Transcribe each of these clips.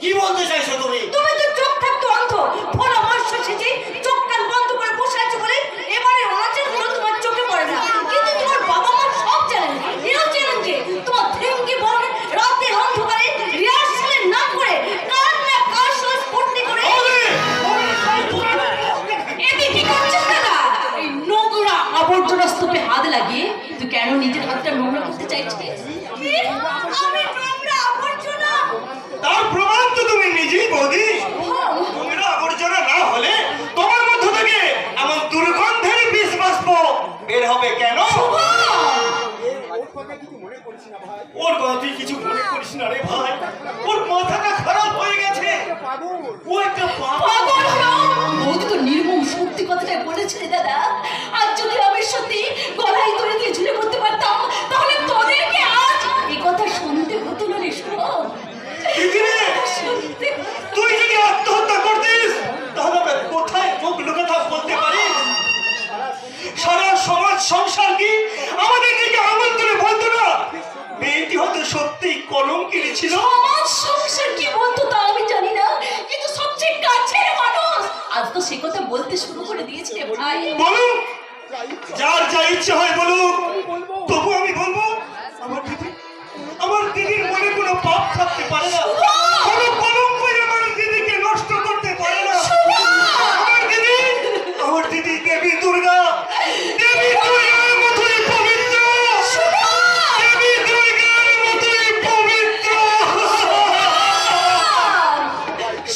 কি বলতে চাইছো তুমি? তুমি তো চোখ থাকতো অন্ধ, পরামর্শ সেজে চোখ কান বন্ধ করে বসে আছো বলে এবারে অনাচারগুলো তোমার চোখে পড়ে না। কিন্তু তোমার বাবা মা সব জানেন, এও জানেন যে তোমার ভেঙ্গি বোন রাতে অন্ধকারে রিহার্সালের নাম করে কার না কার সঙ্গে স্পর্ধি করে। এতে কি করছিস দাদা? এই নোংরা আবর্জনা স্তূপে হাত লাগিয়ে তুই কেন নিজের হাতটা নোংরা করতে চাইছিস? আমি নোংরা আবর্জনা? তার প্রমাণ তো তুমি নিজেই বৌদি। নোংরা আবর্জনা না হলে তোমার মধ্য থেকে এমন দুর্গন্ধের বিষ বাষ্প বের হবে কেন? ওর কথা তুই কিছু মনে করিস না রে ভাই, ওর মাথাটা খারাপ হয়ে গেছে। ও একটা পাগল। বৌদি তো নির্মম সত্যি কথাটা বলেছে দাদা। আজ যদি আমি সত্যি গলায় ধরে দিয়ে ঝুলে করতে পারতাম তাহলে তোদেরকে আজ এই কথা শুনতে হতো না রে। তুই যদি আত্মহত্যা করতিস তাহলে আমরা কোথায় মুখ লুকাতাম বলতে পারিস? সারা সমাজ সংসার কি আমাদের দিকে আঙুল তুলে বলতো না মেয়েটি হয়তো সত্যি কলঙ্কিনী ছিল? সমাজ সংসার কি বলতো তা আমি জানি না, কিন্তু সবচেয়ে কাছের মানুষ আজ তো সে কথা বলতে শুরু করে দিয়েছে রে ভাই। বলুন, যার যা ইচ্ছে হয় বলুন, তবু আমি বলবো আমার দিদির মনে কোনো পাপ থাকতে পারে না, কোনো কলঙ্ক আমার দিদিকে নষ্ট করতে পারে না। আমার দিদি দেবী দুর্গা, দেবী দুর্গার মতোই পবিত্র, দেবী দুর্গার মতোই পবিত্র।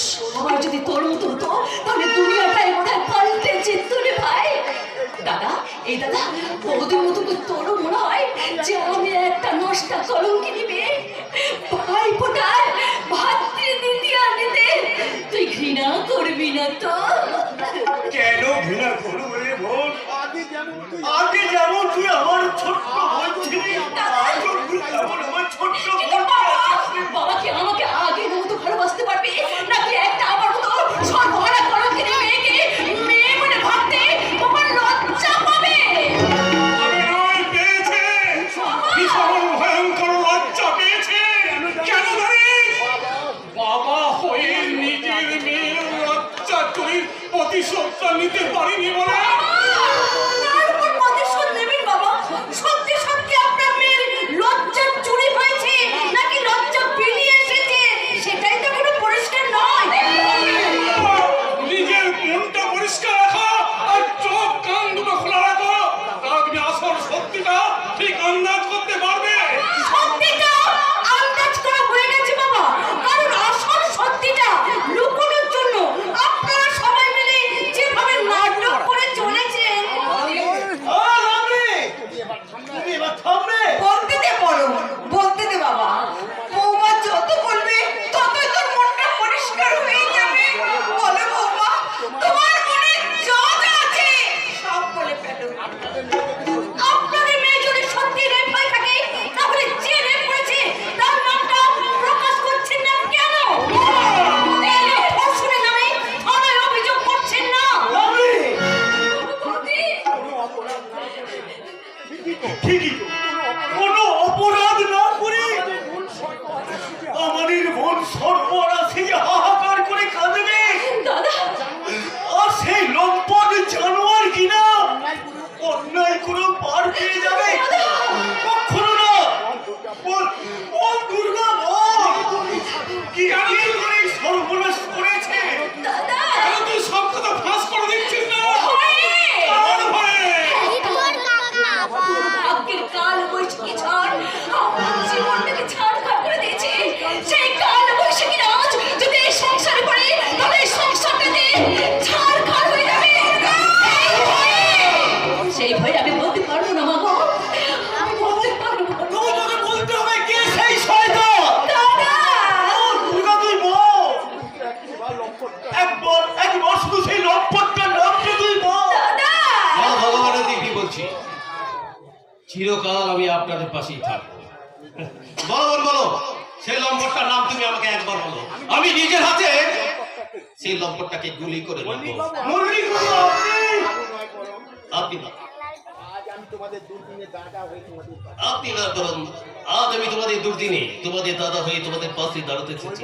সবাই যদি তোর মতো হতো তাহলে দুনিয়াটাই বোধহয় পাল্টে যেত রে ভাই। দাদা, এই দাদা বৌদির মতো কি তোরও মনে হয় যে আমি একটা নষ্টা কলঙ্কিনী মেয়ে? ভাই ফোটার ভাতৃ দ্বিতীয় নিতে তুই ঘৃণা করবি না তো? কেন ঘৃণা করবো রে বোন? আগে যেমন তুই আমার ছোট্ট বোন ছিলি, আজও তুই তেমন আমার ছোট্ট বোন। বাবা কি আমাকে আগের মতো ভালোবাসতে পারবে নাকি একটা আমার মতো সর্বহারা কলঙ্কিনী মেয়েকে মেয়ে বলে ভাবতে তোমার লজ্জা পাবে? পেয়েছে, ভীষণ ভয়ঙ্কর লজ্জা পেয়েছে। কেন জানিস? বাবা হয়ে নিজের মেয়ের লজ্জা তুই প্রতিশোধ নিতে পারিনি বলে। সত্যি সত্যি আপনার মেয়ের লজ্জা চুরি হয়েছে নাকি লজ্জা বেরিয়ে এসেছে সেটাই তো কোনো পরিষ্কার নয়। নিজের মনটা পরিষ্কার রাখো আর চোখ কান দুটো খোলা রাখো, তাহলে তুমি আসল সত্যিটা ঠিক আন্দাজ করতে পারবে। সত্যিটা আন্দাজ করা হয়ে গেছে বাবা, কারণ আসল সত্যিটা লুকোনোর জন্য আপনারা সবাই মিলে যেভাবে নাটক করে চলেছেন। বলতে দে বড়, বলতে দে বাবা। বৌমা যত বলবে ততই তোর মনটা পরিষ্কার হয়ে যাবে। বলো বৌমা, তোমার মনে যা যা আছে সব বলে ফেলো। আপনাদের মেয়ে যদি সত্যি রেপ হয়ে থাকে তাহলে যে রেপ করেছে তার নামটা প্রকাশ করছেন না কেন? ধর্ষণের নামে থানায় অভিযোগ করছেন না? ঠিকই তো, কোনো অপরাধ না করে আমাদের বোন সর্বনাশী হাহাকার করে কাঁদবে, দাদা আর সেই লম্পট জানোয়ার কিনা অন্যায় করে পার পেয়ে যাবে? কখনো না। ও দুর্গা কি করে সর্বনাশ করেছে? দাদা তুই সব কথা ফাঁস করে দিচ্ছিস না? আজকের কাল বৈশাখী ঝড় আমার জীবনটাকে ছাড়খাড় করে দিয়েছে। সেই কাল বৈশাখী রাজ যদি এই সংসারে পড়ে তবে এই সংসারটাতে ছাড়খাড় হয়ে যাবে। সেই ভয়ে আমি বলতে পারবো না মাগো, আমি বলতে পারবো না। তোমাকে বলতে হবে কে সেই শয়তান? দাদা দুর্গা তুই বল, একবার শুধু সেই লম্পটটার নামটা তুই বল। দাদা ভগবানের দিব্যি বলছি, চিরকাল আমি আপনাদের পাশেই থাকবো। বলো বলো, সেই লম্পটটার নাম তুমি আমাকে একবার বলো, আমি নিজের হাতে সেই লম্পটটাকে গুলি করে দেবো। মুরলি করো আপনি। আপনি না, তোমাদের দুদিনে দাদা হয়ে তোমাদের আপনি না করুন, আজ আমি তোমাদের দুর্দিনে তোমাদের দাদা হয়ে তোমাদের পাশে দাঁড়াতে এসেছি।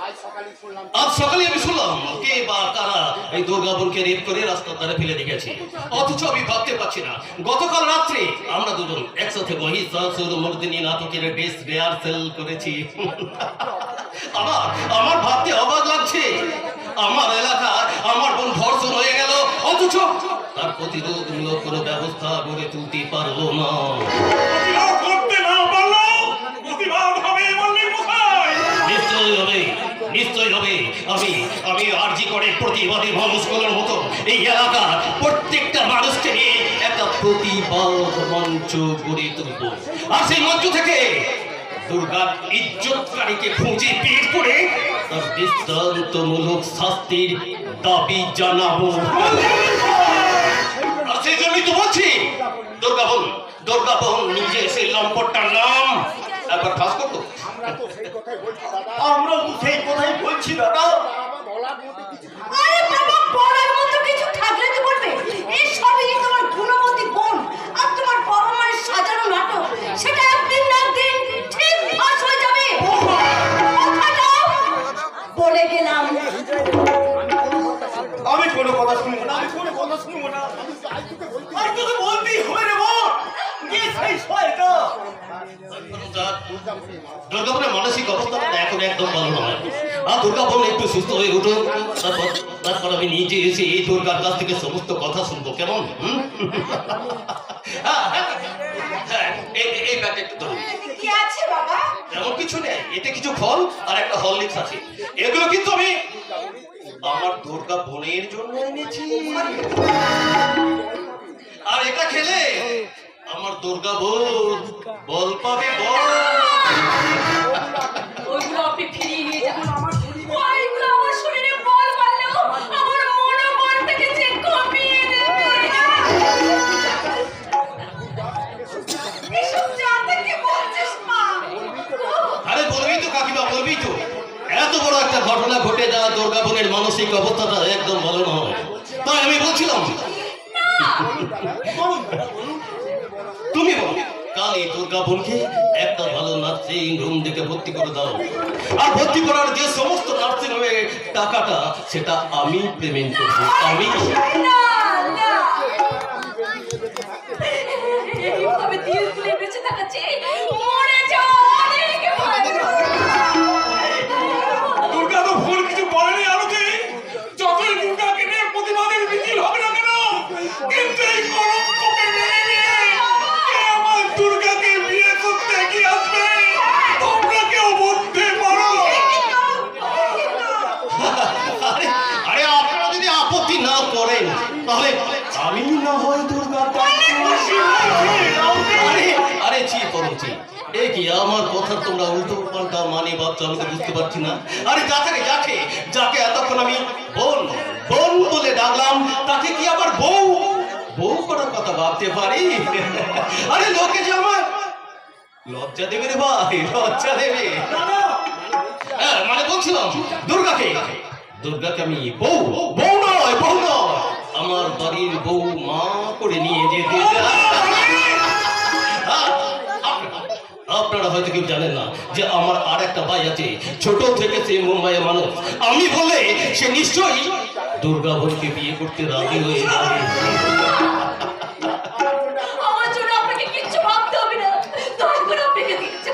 আজ সকালে শুনলাম আজ সকালে আমি শুনলাম কে বা কারা এই দুর্গা বোনকে রেপ করে রাস্তার ধারে ফেলে রেখেছে, অথচ আমি ভাবতে পারছি না গতকাল রাত্রে আমরা দুজন একসাথে বহি মর্দিনী নাটকের বেশ রিহার্সেল করেছি। আমার ভাবতে অবাক লাগছে, আমার এলাকায় আমার বোন ধর্ষণ হয়ে গেল, অথচ তার প্রতিরোধমূলক কোনো ব্যবস্থা গড়ে তুলতে পারলো না। প্রতিবাদ করতে না পারলো প্রতিবাদ হবে মল্লিক মশাই। নিশ্চয়ই হবে, নিশ্চয়ই হবে। আমি আরজি করে প্রতিবাদী মানুষগুলোর মতো এই এলাকার প্রত্যেকটা মানুষকে নিয়ে একটা প্রতিবাদ মঞ্চ গড়ে তুলব, আর সেই মঞ্চ থেকে দুর্গার ইজ্জতকারীকে খুঁজে বের করে তার দৃষ্টান্তমূলক শাস্তির দাবি জানাবো। আর সেই জন্যই তো বলছি দুর্গা বোন নিজে সেই লম্পটটার নাম একবার ফাঁস করতো। আমরা তো সেই কথাই বলছি দাদা আমরা তো সেই কথাই বলছি দাদা। বাবা বলার মধ্যে কিছু আরে বাবা, বলার মতো কিছু থাকলে তো বলবে। এই সবই তোমার গুণবতী বোন আর তোমার বাবা মায়ের সাজানো নাটক, সেটা একদিন না একদিন ঠিক ফাঁস হয়ে যাবে। কথা দাও, বলে গেলাম। আমি কোনো কথা শুনবো না, আমি কোনো কথা শুনবো না। আর তোকে বলতেই হবে রে বোন, কে সেই শয়তান? দুর্গাপুরের মানসিক অবস্থাটা এখন একদম ভালো নয়। আর দুর্গাপুর একটু সুস্থ হয়ে উঠুন, তারপর আমি নিজে এসে এই দুর্গার কাছ থেকে সমস্ত কথা শুনবো, কেমন? এই ব্যাগটা একটু ধরুন। কি আছে বাবা? এমন কিছু নেই, এতে কিছু ফল আর একটা হরলিক্স আছে। এগুলো কিন্তু আমি আমার দুর্গা বোনের জন্য এনেছি। আর এটা খেলে আমার দুর্গা বোন বল পাবে, বল। ওইগুলো আপনি ফিরিয়ে নিয়ে যান। ওইগুলো আমার শরীরে বল মারলেও আমার মনোবল থেকে যে কমিয়ে দেবে। এসব জানতে কি বলছিস মা? আরে বলবি তো কাকিমা, বলবি তো। এত বড় একটা ঘটনা ঘটে যাওয়া দুর্গা বোনের মানসিক অবস্থাটা একদম ভালো নয়, তাই আমি বলছিলাম তুমি বল কাল এই দুর্গা বোনকে একটা ভালো নার্সিং রুম দেখে ভর্তি করে দাও, আর ভর্তি করার যে সমস্ত নার্সিং হোমের টাকাটা সেটা আমি পেমেন্ট করবো। আমি না, না। এইভাবে দিল খুলে বেঁচে থাকা চেয়ে মরে যাওয়া অনেক ভালো। দুর্গা তো ভুল কিছু বলেনি আলোতে। যতই দুর্গাকে নিয়ে প্রতিবাদের মিছিল হবে না কেন, কিন্তু এই কলঙ্ককে মেনে নিয়ে কে আমার দুর্গাকে বিয়ে করতে এগিয়ে আসবে, তোমরা কেউ বলতে পারো? আরে আরে আপনারা যদি আপত্তি না করেন তাহলে আমি না হয় দুর্গার আরে আরে ছি পরমছি এ কি আমার কথা তোমরা উল্টো পাল্টা মানে ভাবছো, আমি তো বুঝতে পারছি না। আরে যাকে এতক্ষণ আমি বোন বোন বলে ডাকলাম তাকে কি আবার বউ বউ করার কথা ভাবতে পারি? আরে লোকে যে আমার লজ্জা দেবে রে ভাই, লজ্জা দেবে। হ্যাঁ মানে বলছিলাম দুর্গাকে আমি বউ নয় আমার বাড়ির বউ মা করে নিয়ে যেতে চাই। আপনারা হয়তো কেউ জানেন না যে আমার আর একটা ভাই আছে, ছোট থেকে সে মুম্বাইয়ের মানুষ। আমি বলে সে নিশ্চয়ই দুর্গা বোনকে বিয়ে করতে রাজি হয়ে যাবে। আমার জন্য আপনাকে কিচ্ছু ভাবতে হবে না, দয়া করে আপনাকে কিচ্ছু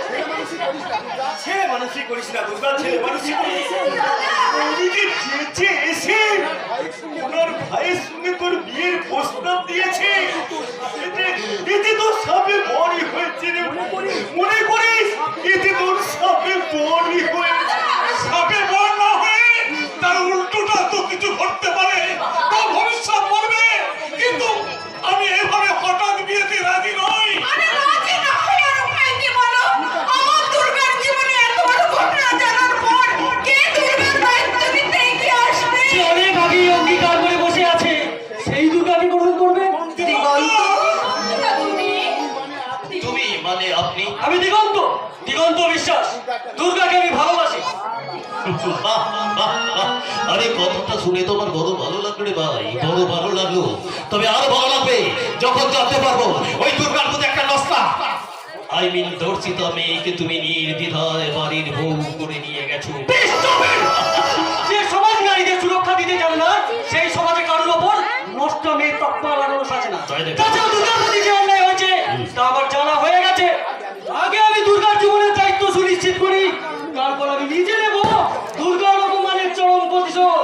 ছেলে মানুষই করিস না দুর্গা, ছেলে মানুষই করিস না। নিজে চেয়েছে এসে ওনার ভাইয়ের সঙ্গে তোর বিয়ের প্রস্তাব দিয়েছে, এতে তোর সাপে বড়ই হয়েছে রে। মনে করিস এতে তোর সাপে বড়ই হয়েছে। সাপে বড় না হয়ে তার উল্টোটা তো কিছু ঘটতে পারে, তার ভবিষ্যৎ বলবে। কিন্তু আমি এভাবে হঠাৎ বিয়েতে রাজি নই। আরে রাজি না হয়ে আর উপায় কি বলো? আমার দুর্গার জীবনে এত বড় ঘটনা জানার পর কে দুর্গার দায়িত্ব নিতে এগিয়ে আসবে? যে অনেক আগেই অঙ্গীকার করে বসে আছে সেই দুর্গাকে গ্রহণ করবে। দিগন্ত, তুমি মানে আপনি? আমি দিগন্ত বিশ্বাস, দুর্গাকে আমি ভালোবাসি। বাহ, বাহ, বাহ। আরে কথাটা শুনে তোমার বড় ভালো লাগলো রে ভাই, বড় ভালো লাগলো। তবে আরো ভালো লাগবে যখন জানতে পারবো ওই দুর্গার মধ্যে একটা নস্তা দর্শিত মেয়েকে তুমি নির্দ্বিধায় বাড়ির বউ করে নিয়ে গেছো। যে সমাজ নারীদের সুরক্ষা দিতে জানে না, সেই সমাজে কারোর ওপর নষ্ট মেয়ে তকমা লাগানো সাজে না। তাই নাকি? তাছাড়া দুর্গার প্রতি যে অন্যায় হয়েছে তা আমার জানা হয়ে গেছে। আগে আমি দুর্গার জীবনের দায়িত্ব সুনিশ্চিত করি, তারপর আমি নিজে নেব দুর্গার অপমানের চরম প্রতিশোধ।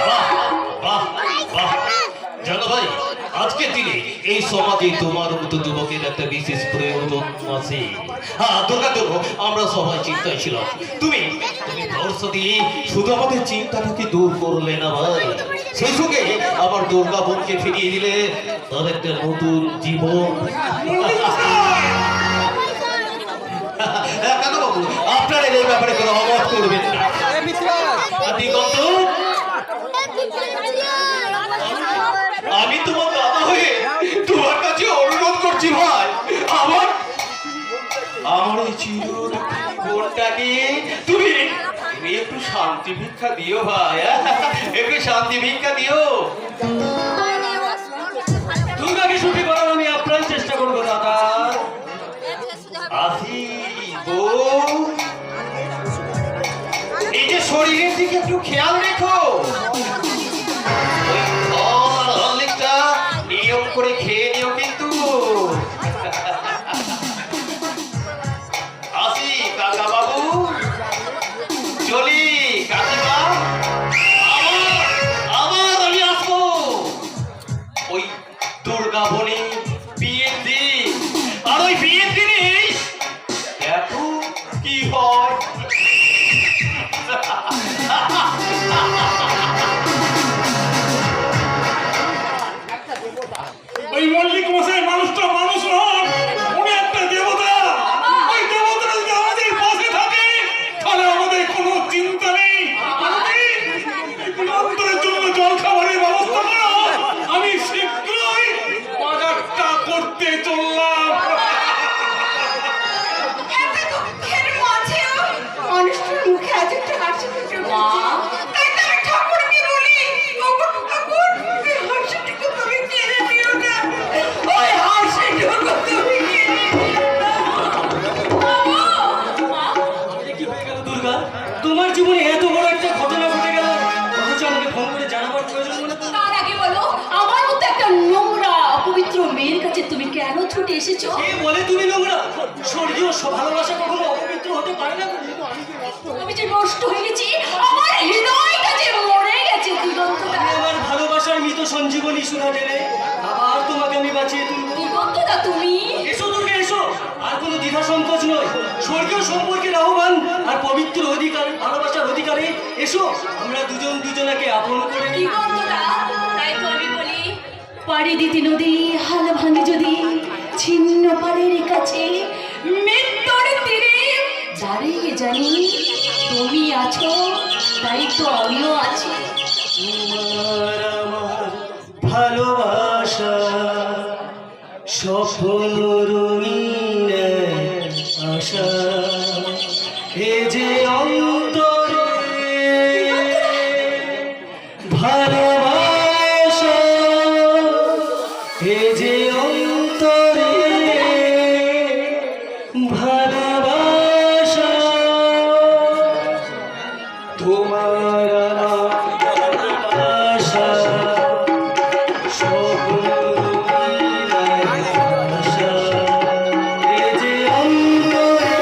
বাহ, বাহ, বাহ। জানো ভাই, আজকের দিনে এই সমাজে তোমার মতো যুবকের একটা বিশেষ প্রয়োজন আছে। হ্যাঁ, দুর্গার জন্য আমরা সবাই চিন্তায় ছিলাম। তুমি তুমি ধৈর্য দিয়ে শুধু আমাদের চিন্তাটাকে দূর করলে না ভাই, সেই সঙ্গে আবার দুর্গা বোনকে ফিরিয়ে দিলে তার একটা নতুন জীবন। কেন বাবু, আপনারা এই ব্যাপারে কোনো অমত করবেন না। দিগন্ত, আমি তোমার দাদা হয়ে তোমার কাছে অনুরোধ করছি ভাই, আমার এই চিরুর বোনটাকে তুমি একটু শান্তি ভিক্ষা দিও ভাই, একটু শান্তি ভিক্ষা দিও। দুর্গাকে সুখী করার আমি আপ্রাণ চেষ্টা করবো দাদা। আসি বউ, এই যে শরীরের দিকে একটু খেয়াল রেখো, ওই ফল আর হরলিক্সটা নিয়ম করে খেয়ে নিও কিন্তু। আসি কাকা বাবু, চলি কাকিমা, আবার আমি আসবো ওই দুর্গা বনে বিয়ের দিন। আর ওই বিয়ের দিনে এত কি হয়। ওই মল্লিক মশাই মানুষটা মানুষ নন, উনি একটা দেবতা। ওই দেবতা যদি আমাদের পাশে থাকে তাহলে আমাদের কোনো চিন্তা নেই। অন্তরের জন্য জল খাবারের ব্যবস্থা করো, আমি শীঘ্রই বাজারটা করতে চললাম। এত দুঃখের মাঝেও মানুষটার মুখে আজ একটা হাসি ফুটে উঠেছে। তাই তো আমি ঠাকুরকে বলি, ওগো ঠাকুর, এই হাসিটুকু তুমি কেড়ে নিও না। ওই হাসিটুকু তুমি কেড়ে নিও না। এটা কি হয়ে গেল দুর্গা? তোমার জীবনে এত বড় একটা ঘটনা ঘটে গেল, অথচ আমাকে ফোন করে জানাবার প্রয়োজন মনে করো? তার আগে বলো, আমার মতো একটা নোংরা অপবিত্র মেয়ের কাছে তুমি কেন ছুটে এসেছো? কে বলে তুমি নোংরা? স্বর্গীয় ভালোবাসা কখনো অপবিত্র হতে পারে না। আমি যে নষ্ট হয়ে গেছি, আমার হৃদয়টা যে মরে গেছে দিগন্তদা। আমি আমার ভালোবাসার মৃত সঞ্জীবনী শোনা জেনে আবার তোমাকে আমি বাঁচিয়ে তুলব। দিগন্তদা তুমি এসো দুর্গা, এসো। আর কোনো দ্বিধা সংকোচ নয়, স্বর্গীয় সম্পর্কের আহ্বান আর পবিত্র অধিকার, ভালোবাসার অধিকারে এসো আমরা দুজন দুজনাকে আপন করে নিই। দিগন্তদা, তাই তো আমি বলি, পাড়ি দিতে নদী হাল ভাঙে যদি ছিন্ন পালের কাছে, মৃত্যুর তীরে দাঁড়িয়ে জানি তুমি আছো, তাই তো আমিও আছি। তোমার আমার ভালোবাসা স্বপ্ন রঙিন আশা, এ যে অন্তরে ভালোবাসা, এ যে অন্তরে ভালোবাসা, তোমার আমার আশা স্বপ্ন আশা, এ যে অন্তরে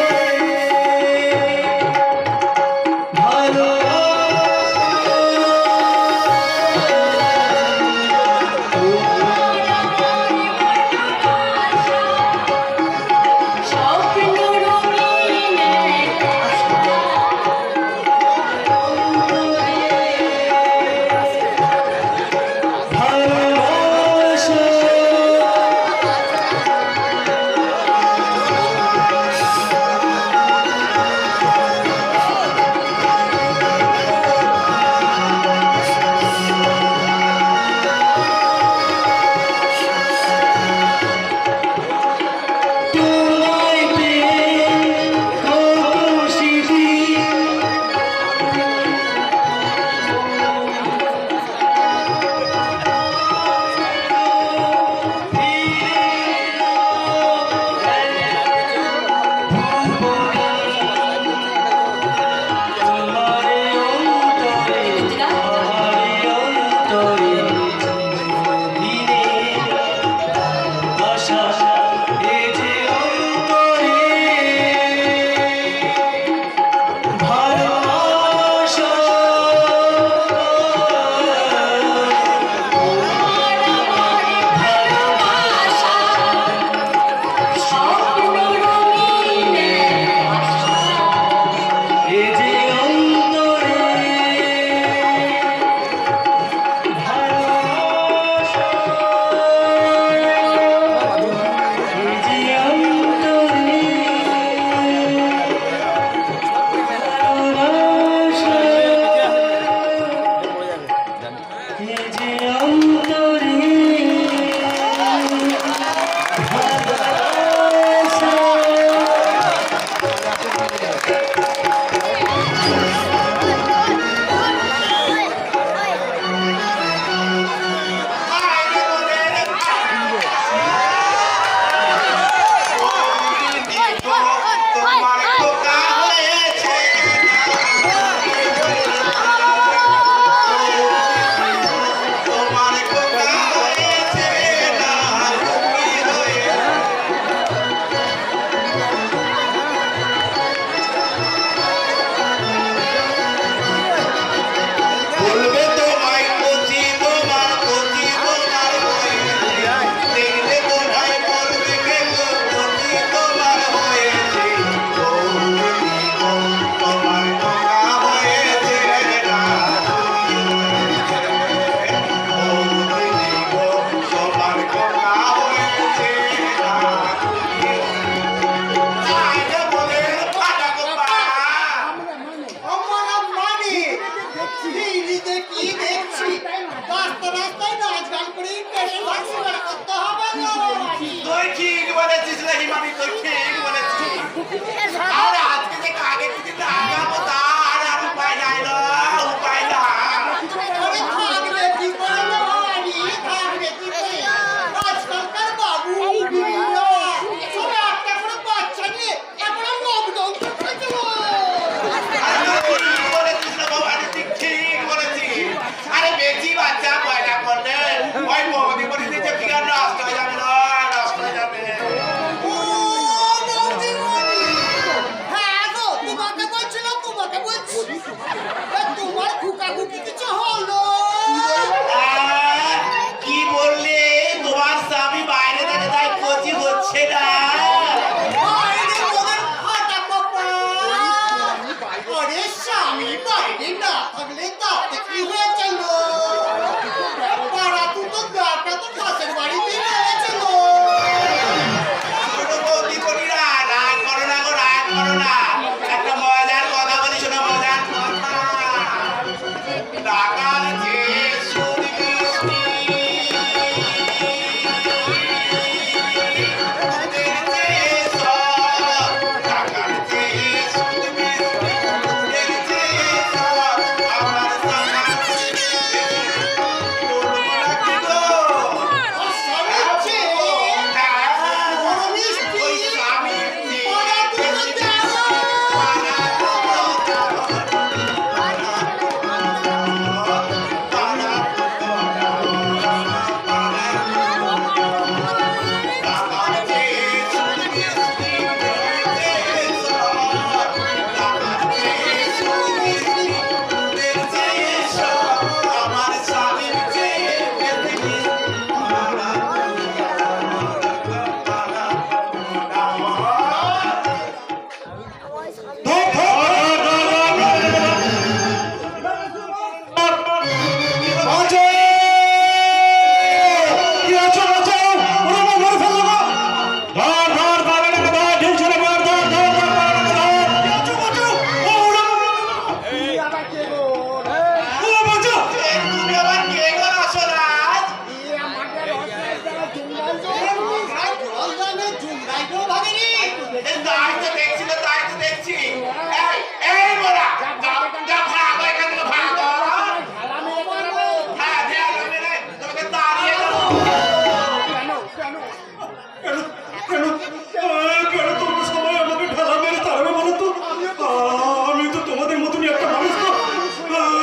আমি তো ঠিক বলেছি। আর আজকে থেকে আগে কিছু লাগাবো তার আর উপায় নাই না, উপায় না। আরে থাকবে কি করে না হয়নি, থাকবে কি করে? আজকালকার বাবু বিবিরা সব একটা করে বাচ্চা নিয়ে এখন লকডাউন করতে আমি ঠিক বলেছিস না বাবা, আমি ঠিক বলেছি। আরে বেশি বাচ্চা পয়দা করলে ওই মোদি করে দিতে কি আর নষ্ট হয়ে যাবে না, নষ্ট হয়ে যাবে। হ্যাঁ গো, তোমাকে বলছিলাম, তোমাকে বলছি তোমার খুকাখুকি কিছু হলো? কি বললে? তোমার স্বামী বাইরে থেকে তাই কোচি হচ্ছে না। বাইরে ওদের ফাটা কপাল। আরে স্বামী বাইরে না থাকলে তাতে কি হয়েছিল? পাড়া দুটো গাটা তো পাশের বাড়িতেই রয়েছিল। ছোট বৌদি করি না, রাগ করো না গো, রাগ করো না। একটা মজার কথা বলি, শোনো মজার কথা। টাকার যে সুদ মিষ্টি, দুধের চেয়ে সব। টাকার যে সুদ মিষ্টি, দুধের চেয়ে সব। আমার স্বামী বলবো না কি গো? আর স্বামীর চেয়ে বড় মিষ্টি। ওই স্বামীর চেয়ে পাড়া দুটো দেওয়া। আবার কে গো? তুমি আবার কে গো রসরাজ? আমাদের হসপিটালে জুমলাই জল জানে জুমলাই গো ভাগিনি। তাই তো দেখছি না, তাই তো দেখছি। এই মোরা, যা ভাগো এখান থেকে, ভাগো। খেলা মেয়ে করবো। হ্যাঁ, দেখ, আমি না, তোমাকে তাড়িয়ে দেবো। কেন তোমরা সবাই আমাকে ঢালা মেরে তাড়াবে বলো তো? আমি তো তোমাদের মতনই একটা মানুষ, তো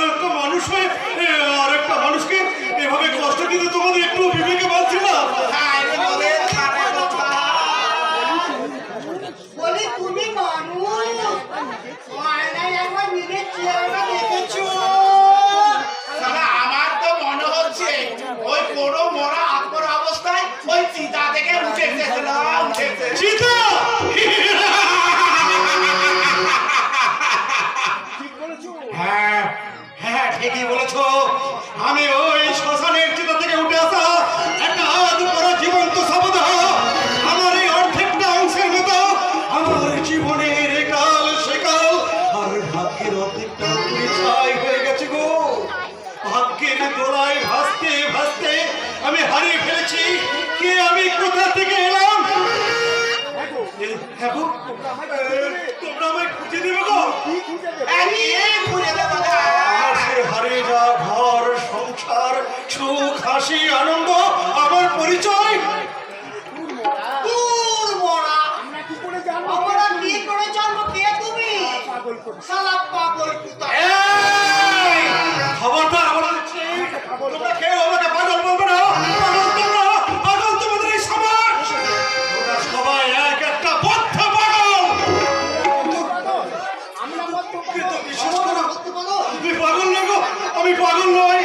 একটা মানুষ হয়ে আর একটা মানুষকে এভাবে কষ্ট দিতে তোমাদের একটু বিবেকে পাচ্ছি না। হ্যাঁ, এটা তোদের খারাপ কথা। বলি তুমি মানুষ আয়নায় একবার নিজের চেহারা দেখেছো? শালা, আমার তো মনে হচ্ছে ওই কোনো মরা আকবর অবস্থায় ওই চিতা থেকে উঠে এসেছে না, উঠে এসেছে। চিতা! হ্যাঁ হ্যাঁ, ঠিকই বলেছো। আমি ওই শ্মশানের চিতা থেকে উঠে আসা একটা আদি করা জীবন্ত শবদেহ। আমার এই অর্ধেকটা অংশের মতো আমার জীবনের একাল সেকাল আর ভাগ্যের অর্ধেকটা পুড়ে ছাই হয়ে গেছে গো। ভাগ্যের দোলায় ভাসতে ভাসতে আমি হারিয়ে ফেলেছি কে আমি, কোথা থেকে এলাম। হ্যাঁ গো, তোমরা আমায় খুঁজে দেবে গো। এই খুঁজে দেবো না। আমার সে হারিয়ে যাওয়া ঘর সংসার, সুখ হাসি আনন্দ, আমার পরিচয়। দূর মরা। আমরা কি করে জানবো? আমরা কি করে জানবো কে তুমি? শালা পাগল কুত্তা। এই, খবরদার বলে দিচ্ছি, তোমরা কেউ আমাকে পাগল বলবে না। পাগল তোমরা, পাগল তোমাদের এই সমাজ। তোমরা সবাই এক একটা বদ্ধ পাগল। কিন্তু বিশ্বাস করো, আমি পাগল নই গো, আমি পাগল নই।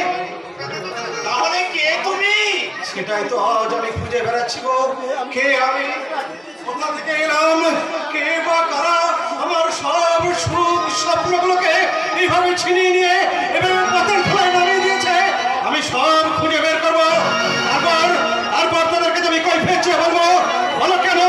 তাহলে কে তুমি? সেটাই তো আজ আমি খুঁজে বেড়াচ্ছি গো। কে আমি, কোথা থেকে এলাম, কে বা কারা আমার সব সুখ স্বপ্নগুলোকে এইভাবে ছিনিয়ে নিয়ে এভাবে পথের ধুলায় নামিয়ে দিয়েছে। আমি সব খুঁজে বের করবো, তারপর তাদের কাছে আমি কৈফিয়ত চেয়ে বলবো, বলো কেন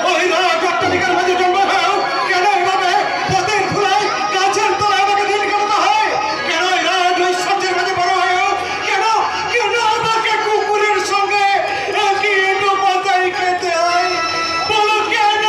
ওই রাত অট্টালিকার মাঝে জন্ম হয়েও কেন এইভাবে পথের ধুলায় গাছের তলায় আমাকে দিন কাটাতে হয়? কেন এই রাত ঐশ্বর্যের মাঝে বড় হয়েও কেন কেন আমাকে কুকুরের সঙ্গে একই এঁটো পাতায় খেতে হয়? বলো কেন?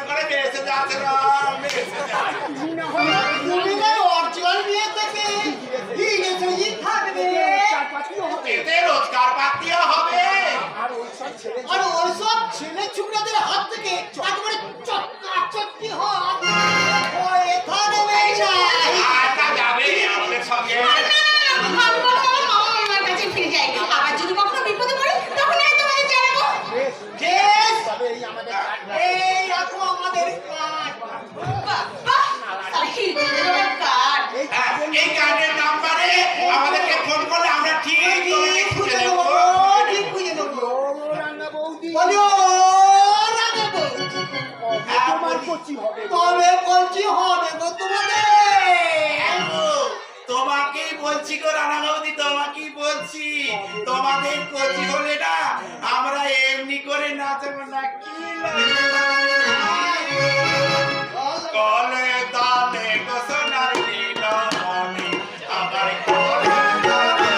করে বেঁচে যাচ্ছে না, বেঁচে যাচ্ছে। তুমি না অরিজিনাল নিয়ে থেকে হিরে চুরি থাকবে এতে রোজগার পাতিও হবে। আর ওইসব ছেলে ছোকরাদের হাত থেকে একেবারে চটকি হয়ে থাকবে না। আচ্ছা, যাবে আমাদের সঙ্গে। আমি বলবো আমার মামা মামার কাছে ফিরে যাই, আবার যদি কখনো বিপদে পড়ি তখন আমি তোমাকে জানাবো। বেশ, এই রাখো আমাদের কার্ড। বাহ, বাহ, তাহলে হিরোদের আবার কার্ড। হ্যাঁ, এই কার্ডের নাম্বারে আমাদেরকে ফোন করলে আমরা ঠিক তোমাকে খুঁজে খুঁজে নেবো। নেবো, ঠিক খুঁজে নেবো। বলো, রাঙা বৌদি। হ্যাঁ, বলি। তবে বলছি হবে গো তোমাদের। তোমাকেই বলছি গো রানা বৌদি, তোমাকেই বলছি। তোমাদের কচি হলে না আমরা এমনি করে নাচবো না, কি কলে দালে গো সোনার নীল মণি, আমার কলে দালে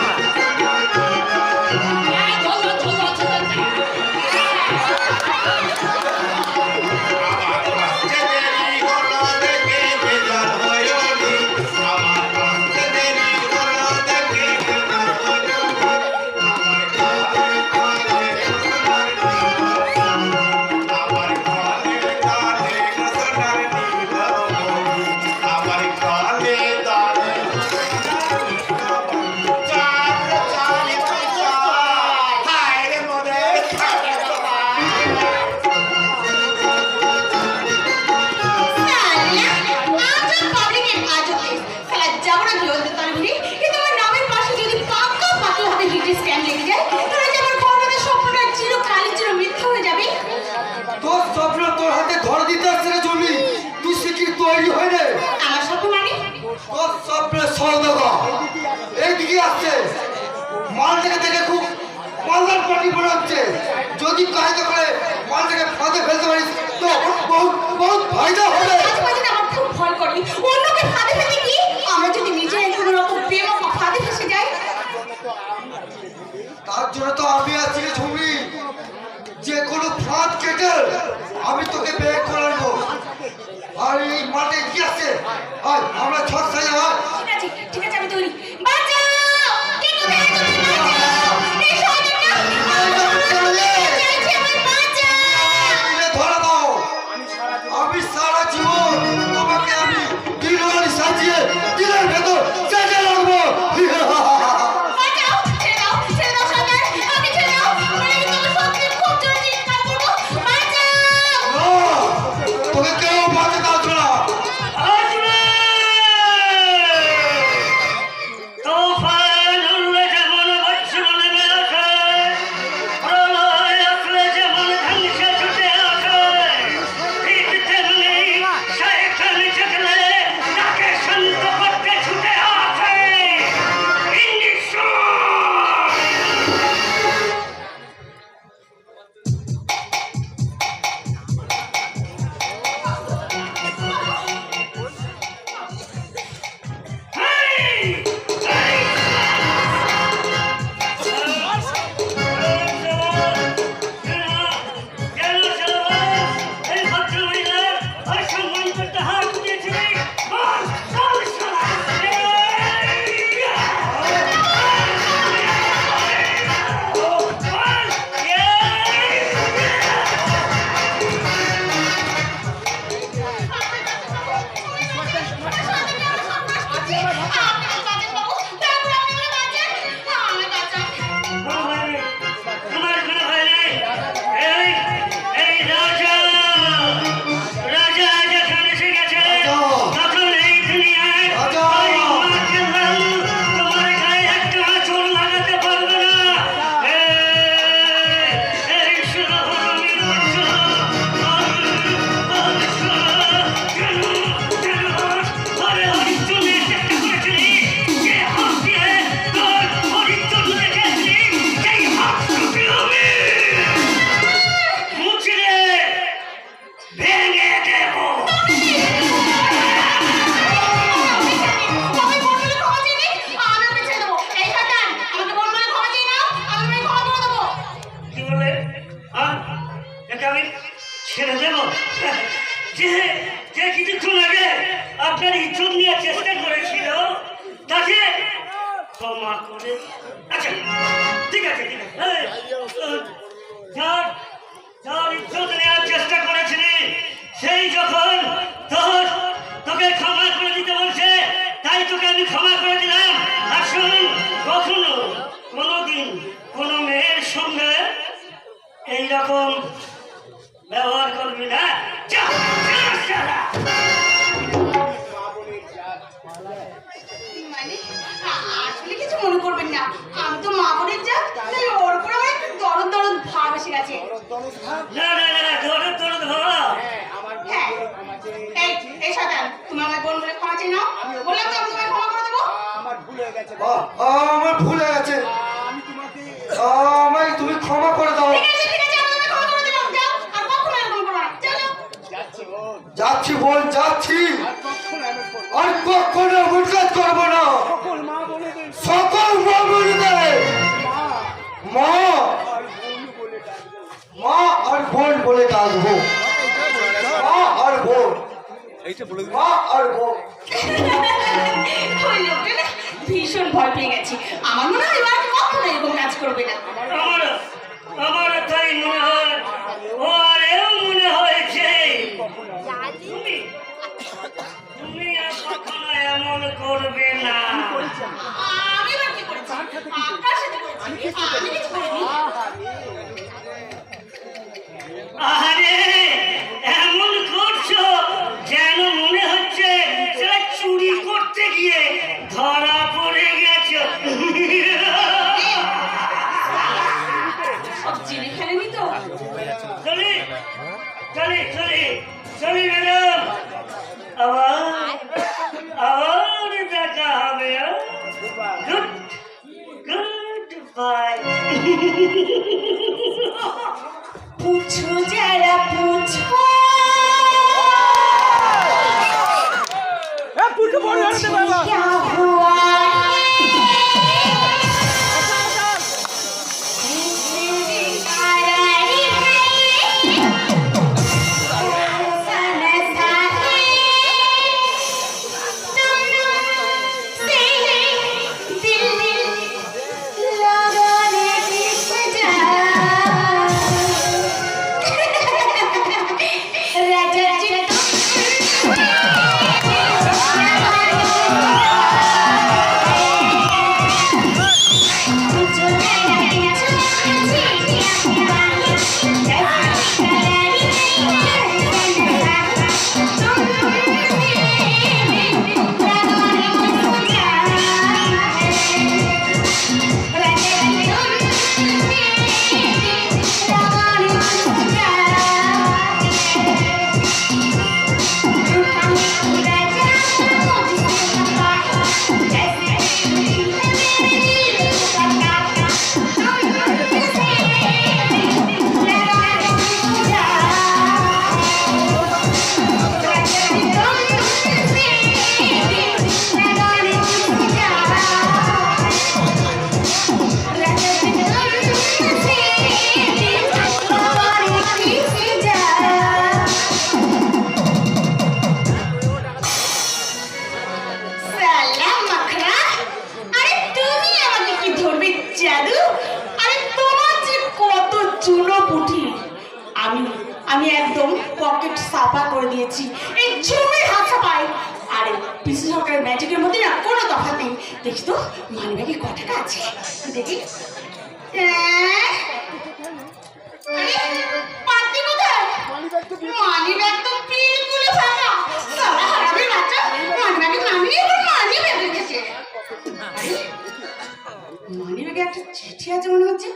আমার কাছে দেরি হলো দেখে বেজার হয়নি, আমার কাছে দেরি হলো দেখে বেজার হয়নি, আমার কলে দালে গো সোনার নীল মণি, আমার কলে দালে গো সোনার নীল মণি, আমার কলে দালে গো সোনার নীল মণি। চাঁদ চাঁদ পয়সা, হায় রে মোদের থাকে তোমার। আজব পাবলিকের আজব কেস। সালা যাবো না ধরতে তার ভিড়ে, কিন্তু আমার নামের পাশে যদি পাকা পাতলা হাতে হিটের স্ক্যান লেগে যায় তাহলে যে আমার খবরের স্বপ্নটা চিরকালের জন্য মিথ্যা হয়ে যাবে। তোর স্বপ্ন তোর হাতে ধরে দিতে আসছে রে জমি, তুই সে কি তৈরি হয় রে? আমার স্বপ্ন মানে তোর স্বপ্নের সৌদাগর এইদিকে আসছে, মালটাকে দেখে খুব মালদার পার্টি মনে হচ্ছে। যদি কায়দা করে মালটাকে ফাঁদে ফেলতে পারিস তো বহুত বহুত ফায়দা হবে। মাঝে মাঝে না আমার খুব ভয় করে অন্যকে ফাঁদে ফেলতে কি আমরা যদি নিজেরাই কোনো রকম প্রেম বা ফাঁদে ফেসে যাই। তার জন্য তো আমি আছি রে ঝুমরি, যে কোনো ফাঁদ কেটে আমি তোকে বের করে আনবো। আর এই মাঠে কি আছে, আয় আমরা ছট সাজা হয়। ঠিক আছে ঠিক আছে, আমি তৈরি। বাঁচাও, কে কোথায় আছো? বাঁচাও, এই শয়তানটা চাইছে আমার, বাঁচাও। তুলে ধরে দাও, আমি সারা জীবন তোমাকে আমি দিলওয়ালি সাজিয়ে দিলের ভেতর চেঁচে রাখবো। বাঁচাও, ছেড়ে দাও শয়তান, আমাকে ছেড়ে দাও, নইলে আমি তোমার সত্যি খুব জোরে চিৎকার করবো। বাঁচাও। তোকে কেউ বাঁচাতে আসবে না। আসবে করে। আচ্ছা ঠিক আছে ঠিক আছে। এই, যার যার ইজ্জত নেওয়ার চেষ্টা করেছিলি সেই যখন তোকে ক্ষমা করে দিতে বলছে তাই তোকে আমি ক্ষমা করে দিলাম। আর শোন, কখনো কোনোদিন কোনো মেয়ের সঙ্গে এইরকম ব্যবহার করবি না। যা, যা, শালা। মানে আসলে কিছু মনে করবেন না, আমি তো মা বোনের জাত, তাই ওর উপর আমার একটু দরদ দরদ ভাব এসে গেছে। না না না, দরদ দরদ ভাবা। হ্যাঁ, এই শয়তান, তুমি আমার বোন বলে ক্ষমা চেয়ে নাও। বললাম তো আমি তোমায় ক্ষমা করে দেবো। আমার ভুল হয়ে গেছে আমার ভুল হয়ে গেছে, আমায় তুমি ক্ষমা করে দাও। ঠিক আছে ঠিক আছে, আমি তোমায় ক্ষমা করে দিলাম। যাও, আর কখনো এরকম করবে না। যাও যাও। যাচ্ছি বোন, যাচ্ছি বোন, যাচ্ছি। আর কখনো এমন করবো না। আর কখনো এমন কাজ করবো না। সকল মা বোনেদের সকল মা বোনেদের মা মা আর বোন বলে ডাকবো। মা আর বোন, মা আর বোন। ওই লোকটা না ভীষণ ভয় পেয়ে গেছে। আমার মনে হয় এবার কখনো এরকম কাজ করবে না। আমার তাই মনে হয়, ও আর এও মনে হয়েছে তুমি আর কখনো এমন করবে না। আমি এবার কি করেছি? আপনার সাথে করেছি, আমি কিছু করিনি। আরে এমন করছো যেন মনে হচ্ছে সেটা চুরি করতে গিয়ে ধরা পড়ে গেছো। সব জেনে ফেলেনি তো? চলি চলি চলি চলি ম্যাডাম, আবার আবার দেখা হবে। Good good bye. पूछो जरा पूछो, मुझे क्या हुआ है? बेकरारी है, ऐसा नशा है, तुमसे दिल लगाने की सजा। राजा जी জাদু, আরে তোমার যে কত চুনো পুঁটি। আমি একদম পকেট সাফা করে দিয়েছি, এই জমির হাত সাফাই। আরে পিসি সরকারের ম্যাজিকের মধ্যে না কোনো তফাৎ নেই। দেখি তো মানি ব্যাগে ক টাকা আছে, দেখি। পাতি কোথায়? মানি ব্যাগ তো বিলকুল ফাঁকা। সারা হারামের বাচ্চা মানি ব্যাগে নামিয়ে এবার মানি ব্যাগ রেখেছে। মানি ব্যাগে একটা চিঠি আছে মনে হচ্ছে।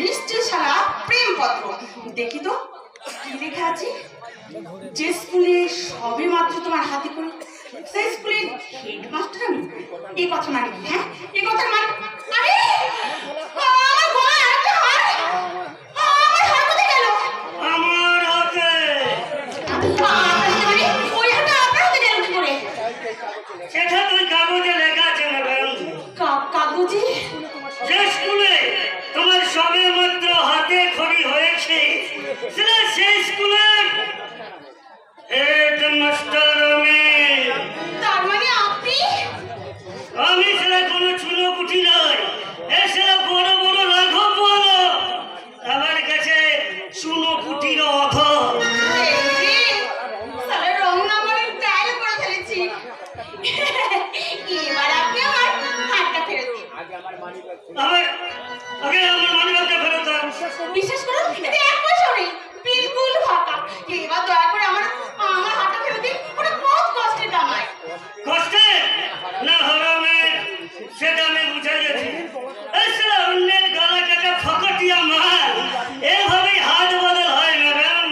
নিশ্চয় সারা প্রেমপত্র। দেখি তো কি লেখা আছে। যে স্কুলে সবে মাত্র তোমার হাতে করে, সেই স্কুলের হেডমাস্টার আমি। এই কথা মানে কি? হ্যাঁ, এই কথা মানে আরে আমার গলায় আরেকটা হার। আমার হার কোথায় গেল? আমার হাতে। ওই হারটা আপনার হাতে গেল কি করে? সেটা তুই কাগজে লেখা আছে ম্যাডাম। কাগজে? যে স্কুলে তোমার সবে মাত্র হাতে খড়ি হয়েছে সেটা সেই স্কুলের হেডমাস্টার আমি। তার মানে আপনি? আমি সেটা কোনো আগে আমার মানিব্যাগটা ফেরত দাও। বিশ্বাস করুন এতে এক পয়সাও নেই, বিলকুল ফাঁকা। এবার দয়া করে আমার আমার হাতটা ফেরত দিন, ওটা বহুত কষ্টের কামাই। কষ্টের না হরামের সেটা আমি বুঝে গেছি। এসে অন্যের গলা কাটা ফকটিয়া মাল এভাবেই হাত বদল হয় ম্যাডাম।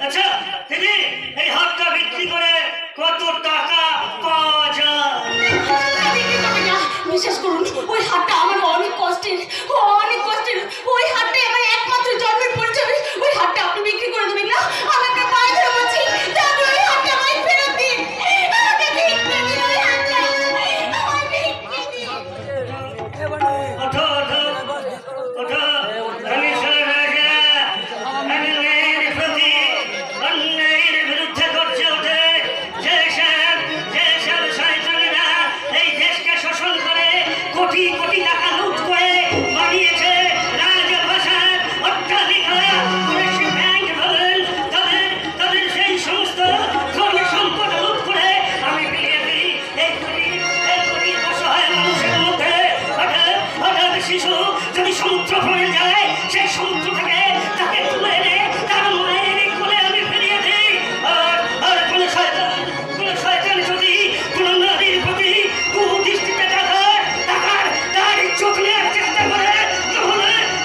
আচ্ছা দিদি, এই হাতটা বিক্রি করে কত টাকা পাওয়া যায়? বিশ্বাস করুন ওই হাতটা আমার অনেক কষ্টের, অনেক কষ্টের। ওই হাতটাই আমার একমাত্র জন্মের পরিচয়। ওই হাতটা আপনি বিক্রি করে দেবেন না? আমি আপনার পায়ে ধরে বলছি, দাদু ওই হাতটা আমায় ফেরত দিন। আমাকে ভিক্ষে দিন ওই হাতটা, আমায় ভিক্ষে দিন। ওঠো ওঠো ওঠো, আমি চলে রাজা, আমি মেয়ের প্রতি অন্যায়ের বিরুদ্ধে করছে ওঠে। যেসব শয়তানেরা এই দেশকে শোষণ করে কোটি কোটি টাকা লুট করে বানিয়েছে রাজপ্রাসাদ, অট্টালিকা, পুলিশ ব্যাংক ভবন, তাদের সেই সমস্ত ধর্মীয় সম্পদ লুট করে আমি ফিরিয়ে দিই এই গরিব অসহায় মানুষের মধ্যে। হঠাৎ শিশু যদি সমুদ্র ভরে যায়, সেই সমুদ্র থেকে তাকে তুলে এনে তার মায়ের কোলে আমি ফিরিয়ে দিই। আর কোন শয়তান যদি কোন নারীর প্রতি কুদৃষ্টিতে তার ইজ্জত নেওয়ার চেষ্টা করে,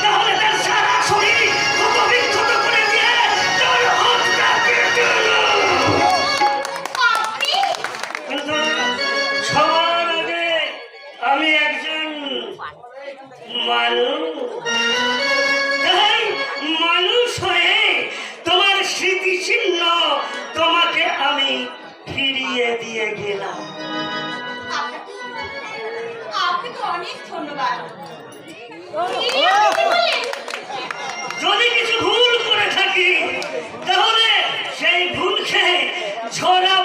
তাহলে তার সারা শরীর ক্ষত বিক্ষত করে দিয়ে তার হাতটা কেটে নাও। আপনি কিন্তু সবার আগে আমি একজন মানুষ হয়ে তোমার স্মৃতিচিহ্ন তোমাকে আমি ফিরিয়ে দিয়ে গেলাম। আপনাকে অনেক ধন্যবাদ। যদি কিছু ভুল করে থাকি তাহলে সেই ভুলকে ঝরা